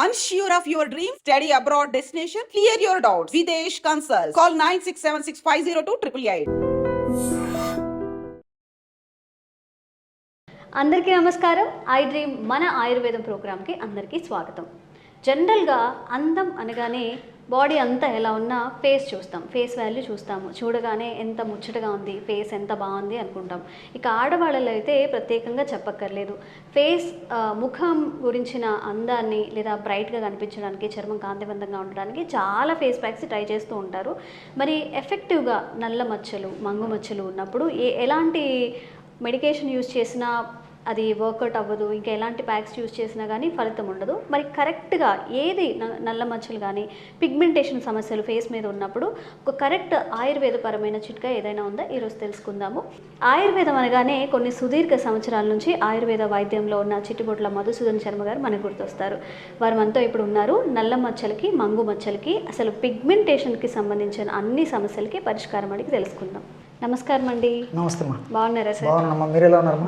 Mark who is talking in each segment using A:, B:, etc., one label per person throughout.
A: Unsure of your dream? Study abroad destination? Clear your doubts. Videsh Consult. Call 9676502888.
B: అందరికీ నమస్కారం. I dream మన ఆయుర్వేదం ప్రోగ్రామ్కి అందరికీ స్వాగతం. జనరల్గా అందం అనగానే బాడీ అంతా ఎలా ఉన్నా ఫేస్ చూస్తాం, ఫేస్ వాల్యూ చూస్తాము. చూడగానే ఎంత ముచ్చటగా ఉంది, ఫేస్ ఎంత బాగుంది అనుకుంటాం. ఇక ఆడవాళ్ళలో అయితే ప్రత్యేకంగా చెప్పక్కర్లేదు. ఫేస్ ముఖం గురించిన అందాన్ని లేదా బ్రైట్గా కనిపించడానికి, చర్మం కాంతివంతంగా ఉండడానికి చాలా ఫేస్ ప్యాక్స్ ట్రై చేస్తూ ఉంటారు. మరి ఎఫెక్టివ్గా నల్ల మచ్చలు, మంగు మచ్చలు ఉన్నప్పుడు ఎలాంటి మెడికేషన్ యూజ్ చేసినా అది వర్కౌట్ అవ్వదు, ఇంకా ఎలాంటి ప్యాక్స్ యూజ్ చేసినా కానీ ఫలితం ఉండదు. మరి కరెక్ట్గా ఏది నల్ల మచ్చలు కానీ పిగ్మెంటేషన్ సమస్యలు ఫేస్ మీద ఉన్నప్పుడు ఒక కరెక్ట్ ఆయుర్వేదపరమైన చిట్కా ఏదైనా ఉందా ఈరోజు తెలుసుకుందాము. ఆయుర్వేదం అనగానే కొన్ని సుదీర్ఘ సంవత్సరాల నుంచి ఆయుర్వేద వైద్యంలో ఉన్న చిట్టుబొట్ల మధుసూదన్ శర్మ గారు మనకు గుర్తొస్తారు. వారు మనతో ఇప్పుడు ఉన్నారు. నల్ల మచ్చలకి, మంగు మచ్చలకి, అసలు పిగ్మెంటేషన్కి సంబంధించిన అన్ని సమస్యలకి పరిష్కారం అడిగి తెలుసుకుందాం. నమస్కారం అండి.
C: నమస్తే.
B: బాగున్నారా సార్?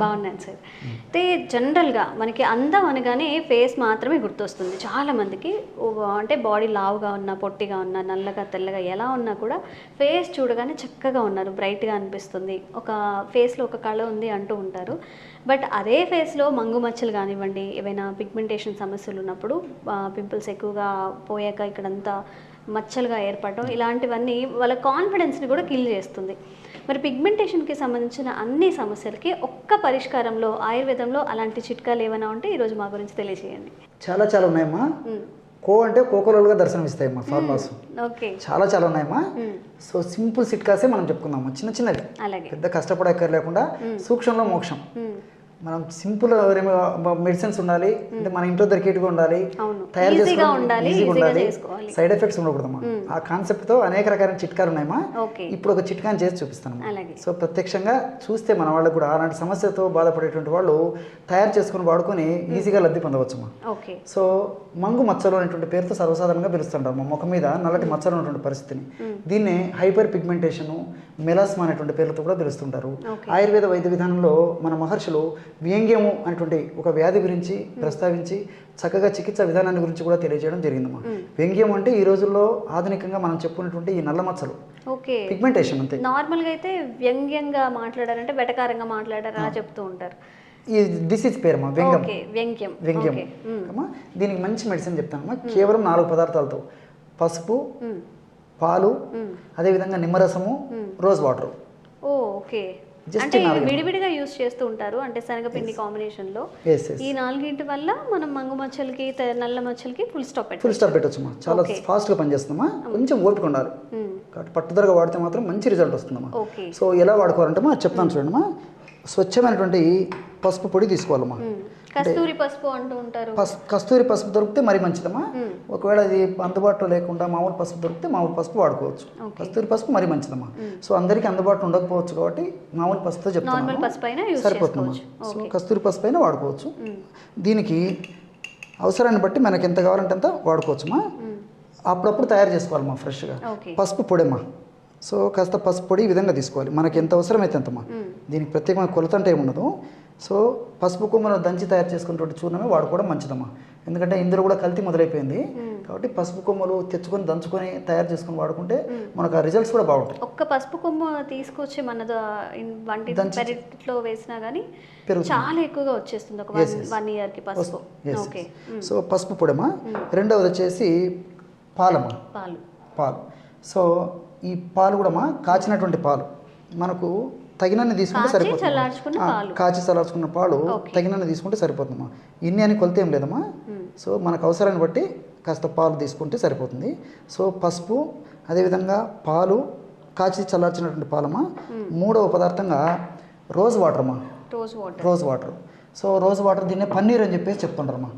B: బాగున్నాను సార్. అయితే జనరల్గా మనకి అందం అనగానే ఫేస్ మాత్రమే గుర్తొస్తుంది చాలామందికి. అంటే బాడీ లావుగా ఉన్నా, పొట్టిగా ఉన్నా, నల్లగా తెల్లగా ఎలా ఉన్నా కూడా ఫేస్ చూడగానే చక్కగా ఉన్నారు, బ్రైట్గా అనిపిస్తుంది, ఒక ఫేస్లో ఒక కళ ఉంది అంటూ ఉంటారు. బట్ అదే ఫేస్లో మంగు మచ్చలు కానివ్వండి, ఏవైనా పిగ్మెంటేషన్ సమస్యలు ఉన్నప్పుడు, పింపుల్స్ ఎక్కువగా పోయాక ఇక్కడంతా మచ్చలుగా ఏర్పడడం, ఇలాంటివన్నీ వాళ్ళ కాన్ఫిడెన్స్ని కూడా కిల్ చేస్తుంది. మరి పిగ్మెంటేషన్కి సంబంధించిన అన్ని సమస్యలకి ఒక్క పరిష్కారంలో ఆయుర్వేదంలో అలాంటి చిట్కాలు ఏమైనా ఉంటే ఈరోజు మా గురించి తెలియజేయండి.
C: చాలా ఉన్నాయమ్మా. అంటే కోకోలుగా దర్శనం ఇస్తాయమ్మా ఫార్ములాస్.
B: ఓకే,
C: చాలా ఉన్నాయమ్మా. సో సింపుల్ చిట్కాసే మనం చెప్పుకుందామా, చిన్నవి,
B: అలాగే
C: పెద్ద కష్టపడక్కర్ లేకుండా సూక్ష్మంలో మోక్షం. మనం సింపుల్ మెడిసిన్స్ ఉండాలి, అంటే మన ఇంట్లో దొరికేట్టుగా ఉండాలి, తయారు చేసుకోవాలి, ఈజీగా ఉండాలి, సైడ్ ఎఫెక్ట్స్ ఉండకూడదమ్మా. ఆ కాన్సెప్ట్ తో అనేక రకాల చిట్కాలు ఉన్నాయమ్మా. ఇప్పుడు ఒక చిట్కాని చేసి చూపిస్తాను. సో ప్రత్యక్షంగా చూస్తే మన వాళ్ళకు కూడా అలాంటి సమస్యతో బాధపడేటువంటి వాళ్ళు తయారు చేసుకుని వాడుకొని ఈజీగా లబ్ధి పొందవచ్చమ్మా. సో మంగు మచ్చలు అనేటువంటి పేరుతో సర్వసాధారణంగా పిలుస్తుంటారు మా ముఖం మీద నల్లటి మచ్చలు ఉన్నటువంటి పరిస్థితిని. దీన్నే హైపర్ పిగ్మెంటేషన్, మెలాస్మా అనేటువంటి పేర్లతో కూడా పిలుస్తుంటారు. ఆయుర్వేద వైద్య విధానంలో మన మహర్షులు వ్యంగ్యము అనేటువంటి ఒక వ్యాధి గురించి ప్రస్తావించి చక్కగా చికిత్సా విధానాన్ని గురించి కూడా తెలియజేయడం జరిగిందమ్మా. వ్యంగ్యం అంటే ఈ రోజుల్లో ఆధునికంగా మనం చెప్పుకున్నటువంటి ఈ నల్ల మచ్చలు, పిగ్మెంటేషన్. అంతే.
B: నార్మల్గా అయితే వ్యంగ్యంగా మాట్లాడారంటే వెటకారంగా మాట్లాడారా చెప్తూ ఉంటారు.
C: ఈ డిసీజ్ పేరమ్మా వ్యంగ్యం. దీనికి మంచి మెడిసిన్ చెప్తానమ్మా. కేవలం 4 పదార్థాలతో, పసుపు, పాలు, అదేవిధంగా నిమ్మరసము, రోజ్ వాటర్.
B: అంటే విడివిడిగా యూజ్ చేస్తూ ఉంటారు, అంటే శనగపిండి కాంబినేషన్ లో. ఈ 4 వల్ల మనం మంగు మచ్చలకి, నల్ల మచ్చలకి ఫుల్ స్టాప్
C: పెట్టొచ్చమ్మా. చాలా ఫాస్ట్ గా పనిచేస్తుందమ్మా. కొంచెం ఓపిక ఉండాలి, కాబట్టి పట్టుదలగా వాడితే మాత్రం మంచి రిజల్ట్ వస్తుందమ్మా. సో ఎలా వాడుకోవాలంటే చెప్తాను చూడమ్మా. స్వచ్ఛమైనటువంటి పసుపు పొడి తీసుకోవాలమ్మా.
B: కస్తూరి పసుపు అంటూ ఉంటారు.
C: కస్తూరి పసుపు దొరికితే మరి మంచిదమ్మా. ఒకవేళ అది అందుబాటులో లేకుండా మామూలు పసుపు దొరికితే మామూలు పసుపు వాడుకోవచ్చు. కస్తూరి పసుపు మరి మంచిదమ్మా. సో అందరికీ అందుబాటులో ఉండకపోవచ్చు కాబట్టి మామూలు పసుపుతో చెప్తాను, సరిపోతుందమ్మా. సో కస్తూరి పసుపు అయినా వాడుకోవచ్చు. దీనికి అవసరాన్ని బట్టి మనకి ఎంత కావాలంటే అంత వాడుకోవచ్చుమా. అప్పుడప్పుడు తయారు చేసుకోవాలమ్మా ఫ్రెష్గా. పసుపు పొడమ్మా. సో కాస్త పసుపు పొడి ఈ విధంగా తీసుకోవాలి, మనకి ఎంత అవసరమైతే అంతమ్మా. దీనికి ప్రత్యేకమైన కొలత అంటే ఏముండదు. సో పసుపు కొమ్మను దంచి తయారు చేసుకున్నటువంటి చూర్ణమే వాడుకోవడం మంచిదమ్మా. ఎందుకంటే ఇందులో కూడా కల్తీ మొదలైపోయింది కాబట్టి పసుపు కొమ్మలు తెచ్చుకొని దంచుకొని తయారు చేసుకుని వాడుకుంటే మనకు ఆ రిజల్ట్స్ కూడా బాగుంటాయి.
B: ఒక్క పసుపు కొమ్మ తీసుకొచ్చి మన వంటిలో వేసినా కానీ చాలా ఎక్కువగా వచ్చేస్తుంది ఒక 1 yearకి పసుపు.
C: సో పసుపు పొడమ్మా. రెండవది వచ్చేసి పాలమ్మా. పాలు. సో ఈ పాలు కూడా కాచినటువంటి పాలు మనకు తగినన్ని తీసుకుంటే సరిపోతుంది. కాచి చల్లార్చుకున్న పాలు తగినన్ని తీసుకుంటే సరిపోతుందమ్మా. ఇన్ని అని కొలితే ఏం లేదమ్మా. సో మనకు అవసరాన్ని బట్టి కాస్త పాలు తీసుకుంటే సరిపోతుంది. సో పసుపు, అదేవిధంగా పాలు, కాచి చల్లార్చినటువంటి పాలమ్మా. మూడవ పదార్థంగా రోజ్ వాటర్ అమ్మా. Rose water. So rose water దీన్నే పన్నీర్ అని చెప్పేసి చెప్తుంటారమ్మా.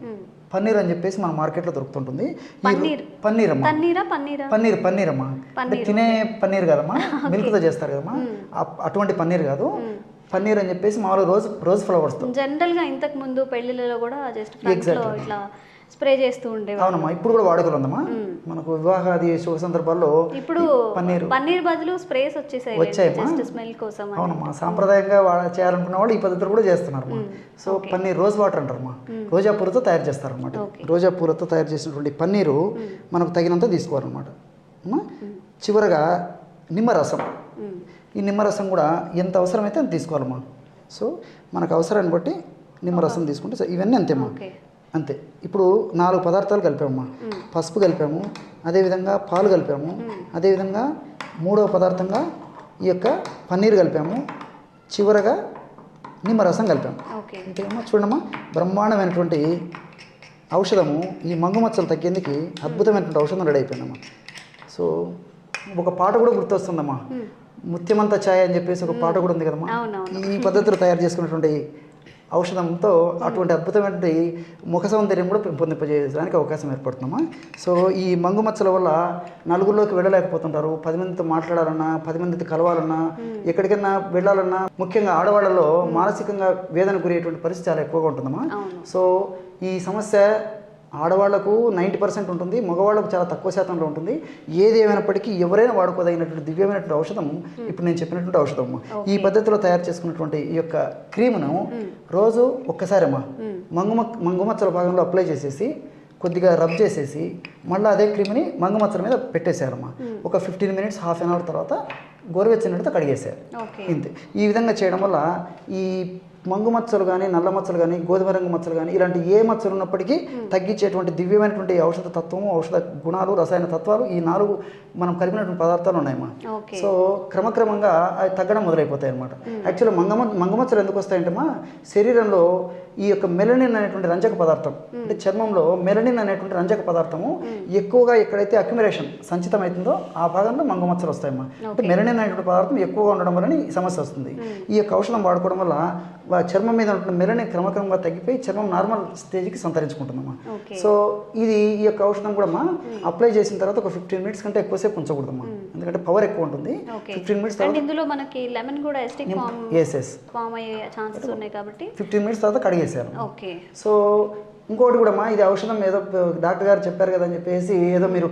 C: పన్నీర్ అని చెప్పేసి మన మార్కెట్లో దొరుకుతుంటుంది. పన్నీర్ అమ్మా. పన్నీర్ అమ్మా. అంటే తినే పన్నీర్ కదమ్మా, మిల్క్తో చేస్తారు కదమ్మా, అటువంటి పన్నీర్ కాదు. పన్నీర్ అని చెప్పేసి మామూలు రోజ్ ఫ్లవర్స్ తో.
B: జనరల్ గా ఇంతకు ముందు పెళ్లిళ్ళలో కూడా జస్ట్ ఇట్లా స్ప్రే చేస్తూ ఉండేవారు.
C: అవునమ్మా, ఇప్పుడు కూడా వాడుకలు ఉందమ్మా. మనకు వివాహాది శుభ సందర్భాల్లో
B: ఇప్పుడు పన్నీర్ బదులు స్ప్రేస్
C: వచ్చాయమ్మా.
B: స్మెల్ కోసం.
C: అవునమ్మా, సాంప్రదాయంగా చేయాలనుకున్న వాళ్ళు ఈ పద్ధతులు కూడా చేస్తున్నారమ్మా. సో పన్నీర్ రోజ్ వాటర్ అంటారమ్మా, రోజా పూలతో తయారు చేస్తారనమాట. రోజా పూలతో తయారు చేసినటువంటి పన్నీరు మనకు తగినంత తీసుకోవాలన్నమాట. చివరగా నిమ్మరసం, ఈ నిమ్మరసం కూడా ఎంత అవసరమైతే అంత తీసుకోవాలమ్మా. సో మనకు అవసరాన్ని బట్టి నిమ్మరసం తీసుకుంటే ఇవన్నీ అంతేమ్మా, అంతే. ఇప్పుడు 4 పదార్థాలు కలిపామమ్మా. పసుపు కలిపాము, అదేవిధంగా పాలు కలిపాము, అదేవిధంగా 3వ పదార్థంగా ఈ యొక్క పన్నీర్ కలిపాము, చివరగా నిమ్మరసం కలిపాము. అంతేమ్మా. చూడమ్మా, బ్రహ్మాండమైనటువంటి ఔషధము, ఈ మంగుమచ్చలు తగ్గేందుకు అద్భుతమైనటువంటి ఔషధం రెడీ అయిపోయిందమ్మా. సో ఒక పాట కూడా గుర్తొస్తుందమ్మా, ముత్యమంత ఛాయ్ అని చెప్పేసి ఒక పాట కూడా ఉంది కదమ్మా. ఈ పద్ధతిలో తయారు చేసుకున్నటువంటి ఔషధంతో అటువంటి అద్భుతమైన ముఖ సౌందర్యం కూడా పెంపొందింపజేయడానికి అవకాశం ఏర్పడుతుందమ్మా. సో ఈ మంగుమచ్చల వల్ల నలుగురిలోకి వెళ్ళలేకపోతుంటారు. 10 మందితో మాట్లాడాలన్నా, 10 మందితో కలవాలన్నా, ఎక్కడికైనా వెళ్ళాలన్నా, ముఖ్యంగా ఆడవాళ్ళలో మానసికంగా వేదన గురయ్యేటువంటి పరిస్థితి చాలా ఎక్కువగా ఉంటుందమ్మా. సో ఈ సమస్య ఆడవాళ్లకు 90% ఉంటుంది, మగవాళ్ళకు చాలా తక్కువ శాతంలో ఉంటుంది. ఏది ఏమైనప్పటికీ ఎవరైనా వాడుకోదగినటువంటి దివ్యమైనటువంటి ఔషధం ఇప్పుడు నేను చెప్పినటువంటి ఔషధం. ఈ పద్ధతిలో తయారు చేసుకున్నటువంటి ఈ యొక్క క్రీమును రోజు ఒక్కసారమ్మా మంగుమచ్చల భాగంలో అప్లై చేసేసి కొద్దిగా రబ్ చేసేసి మళ్ళీ అదే క్రీమ్ని మంగుమచ్చల మీద పెట్టేశారమ్మా. ఒక 15 మినిట్స్, హాఫ్ అన్ అవర్ తర్వాత గోరువెచ్చనితో కడిగేశారు. ఇంతే. ఈ విధంగా చేయడం వల్ల ఈ మంగు మచ్చలు కానీ, నల్ల మచ్చలు కానీ, గోధుమ రంగు మచ్చలు కానీ, ఇలాంటి ఏ మచ్చలు ఉన్నప్పటికీ తగ్గించేటువంటి దివ్యమైనటువంటి ఔషధ తత్వము, ఔషధ గుణాలు, రసాయన తత్వాలు ఈ 4 మనం కలిపినటువంటి పదార్థాలు ఉన్నాయమ్మా. సో క్రమక్రమంగా అవి తగ్గడం మొదలైపోతాయి అనమాట. యాక్చువల్గా మంగుమచ్చలు ఎందుకు వస్తాయంటేమా, శరీరంలో ఈ యొక్క మెలనిన్ అనేటువంటి రంజక పదార్థం, అంటే చర్మంలో మెలనిన్ అనేటువంటి రంజక పదార్థము ఎక్కువగా ఎక్కడైతే అక్యుమిలేషన్ సంచితం అవుతుందో ఆ భాగంలో మంగుమచ్చలు వస్తాయమ్మా. అంటే మెలనిన్ అనేటువంటి పదార్థం ఎక్కువగా ఉండడం వల్ల ఈ సమస్య వస్తుంది. ఈ యొక్క ఔషధం వాడుకోవడం వల్ల చర్మం మీద ఉన్న మెలనిన్ క్రమక్రమంగా తగ్గిపోయి చర్మం నార్మల్ స్టేజ్కి సంతరించుకుంటుందమ్మా. సో ఇది ఈ యొక్క ఔషధం కూడా అప్లై చేసిన తర్వాత ఒక 15 మినిట్స్ కంటే ఎక్కువసేపు ఉంచకూడదమ్మా, ఎందుకంటే పవర్ ఎక్కువ ఉంటుంది. 15 మినిట్స్ తర్వాత
B: ఇందులో మనకి లెమన్ కూడా ఎస్టిక్ ఫామ్ అయ్యే ఛాన్సెస్ ఉన్నాయి కాబట్టి 15
C: మినిట్స్ తర్వాత కడిగేసారు. సో ఇంకోటి కూడా ఇది ఔషధం ఏదో డాక్టర్ గారు చెప్పారు కదా అని చెప్పేసి ఏదో మీరు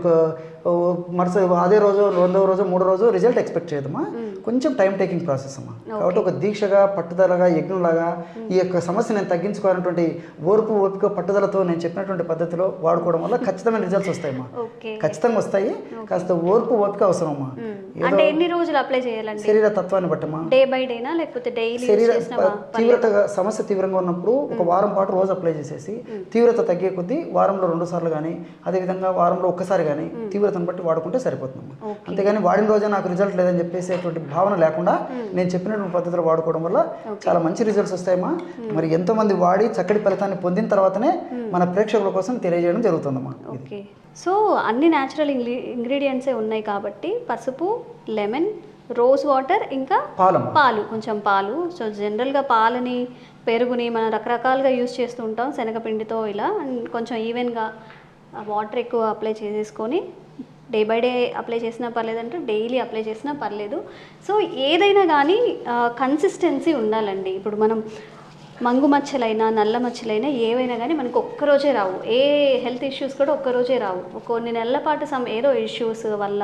C: అదే రోజు, 2వ రోజు, 3వ రోజు రిజల్ట్ ఎక్స్పెక్ట్ చేయదమ్మా. కొంచెం టైం టేకింగ్ ప్రాసెస్ అమ్మా. కాబట్టి ఒక దీక్షగా, పట్టుదలగా, యజ్ఞంలాగా ఈ యొక్క సమస్య నేను తగ్గించుకోవాలన్నటువంటి ఓర్పు, ఓపిక, పట్టుదలతో నేను చెప్పినటువంటి పద్ధతిలో వాడుకోవడం వల్ల ఖచ్చితమైన రిజల్ట్స్ వస్తాయమ్మా. ఖచ్చితంగా వస్తాయి. కాస్త ఓర్పు, ఓపిక అవసరం అమ్మా.
B: అంటే ఎన్ని రోజులు అప్లై చేయాలండి?
C: శరీర తత్వాన్ని బట్టమ్మా.
B: డే బై డేనా లేకపోతే డైలీ?
C: శరీర తీవ్రతగా సమస్య తీవ్రంగా ఉన్నప్పుడు ఒక వారం పాటు రోజు అప్లై చేసేసి తీవ్రత తగ్గే కొద్దీ వారంలో 2 సార్లు కానీ, అదేవిధంగా వారంలో ఒక్కసారి కానీ తీవ్రతను బట్టి వాడుకుంటే సరిపోతుందమ్మా. అంతేగాని వాడిన రోజే నాకు రిజల్ట్ లేదని చెప్పేసి అటువంటి భావన లేకుండా నేను చెప్పినటువంటి పద్ధతిలో వాడుకోవడం వల్ల చాలా మంచి రిజల్ట్స్ వస్తాయమ్మా. మరి ఎంతో మంది వాడి చక్కటి ఫలితాన్ని పొందిన తర్వాతనే మన ప్రేక్షకుల కోసం తెలియజేయడం జరుగుతుందమ్మా.
B: సో అన్ని న్యాచురల్ ఇంగ్రీడియంట్సే ఉన్నాయి కాబట్టి పసుపు, లెమన్, రోజ్ వాటర్, ఇంకా పాలు, కొంచెం పాలు. సో జనరల్గా పాలని, పెరుగుని మనం రకరకాలుగా యూజ్ చేస్తూ ఉంటాం, శనగపిండితో ఇలా కొంచెం ఈవెన్గా వాటర్ ఎక్కువ అప్లై చేసేసుకొని డే బై డే అప్లై చేసినా పర్లేదంటే డైలీ అప్లై చేసినా పర్లేదు. సో ఏదైనా కానీ కన్సిస్టెన్సీ ఉండాలండి. ఇప్పుడు మనం మంగు మచ్చలైనా, నల్ల మచ్చలైనా ఏవైనా కానీ మనకు ఒక్కరోజే రావు. ఏ హెల్త్ ఇష్యూస్ కూడా ఒక్కరోజే రావు. కొన్ని నెలల పాటు ఏదో ఇష్యూస్ వల్ల,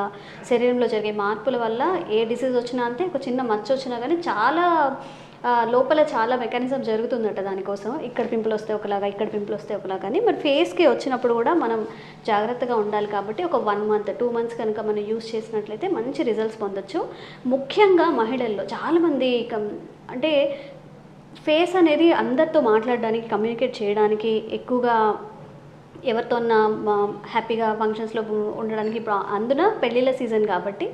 B: శరీరంలో జరిగే మార్పుల వల్ల ఏ డిసీజ్ వచ్చినా అంతే, ఒక చిన్న మచ్చ వచ్చినా కానీ చాలా లోపల చాలా మెకానిజం జరుగుతుందట దానికోసం. ఇక్కడ పింపుల్ వస్తే ఒకలాగా, ఇక్కడ పింపుల్ వస్తే ఒకలాగా. కానీ మరి ఫేస్కి వచ్చినప్పుడు కూడా మనం జాగ్రత్తగా ఉండాలి. కాబట్టి ఒక 1 మంత్ 2 మంత్స్ కనుక మనం యూస్ చేసినట్లయితే మంచి రిజల్ట్స్ పొందొచ్చు. ముఖ్యంగా మహిళల్లో చాలామంది అంటే ఫేస్ అనేది అందరితో మాట్లాడడానికి, కమ్యూనికేట్ చేయడానికి, ఎక్కువగా ఎవరితోన్నా హ్యాపీగా ఫంక్షన్స్లో ఉండడానికి, ఇప్పుడు అందున పెళ్ళిళ్ళ సీజన్ కాబట్టి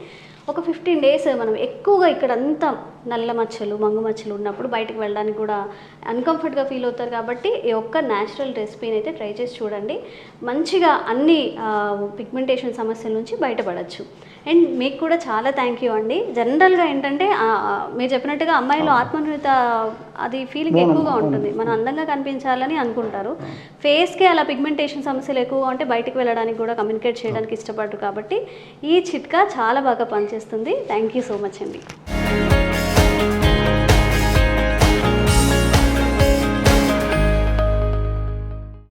B: ఒక 15 డేస్ మనం ఎక్కువగా ఇక్కడంతా నల్ల మచ్చలు, మంగు మచ్చలు ఉన్నప్పుడు బయటకు వెళ్ళడానికి కూడా అన్కంఫర్ట్గా ఫీల్ అవుతారు. కాబట్టి ఈ ఒక్క న్యాచురల్ రెసిపీని అయితే ట్రై చేసి చూడండి. మంచిగా అన్ని పిగ్మెంటేషన్ సమస్యల నుంచి బయటపడచ్చు. అండ్ మీకు కూడా చాలా థ్యాంక్ యూ అండి. జనరల్గా ఏంటంటే మీరు చెప్పినట్టుగా అమ్మాయిలో ఆత్మన్యూనత అది ఫీలింగ్ ఎక్కువగా ఉంటుంది. మనం అందంగా కనిపించాలని అనుకుంటారు. ఫేస్కి అలా పిగ్మెంటేషన్ సమస్యలు ఎక్కువగా ఉంటే బయటకు వెళ్ళడానికి కూడా, కమ్యూనికేట్ చేయడానికి ఇష్టపడరు. కాబట్టి ఈ చిట్కా చాలా బాగా పనిచేస్తుంది. థ్యాంక్ యూ సో మచ్ అండి.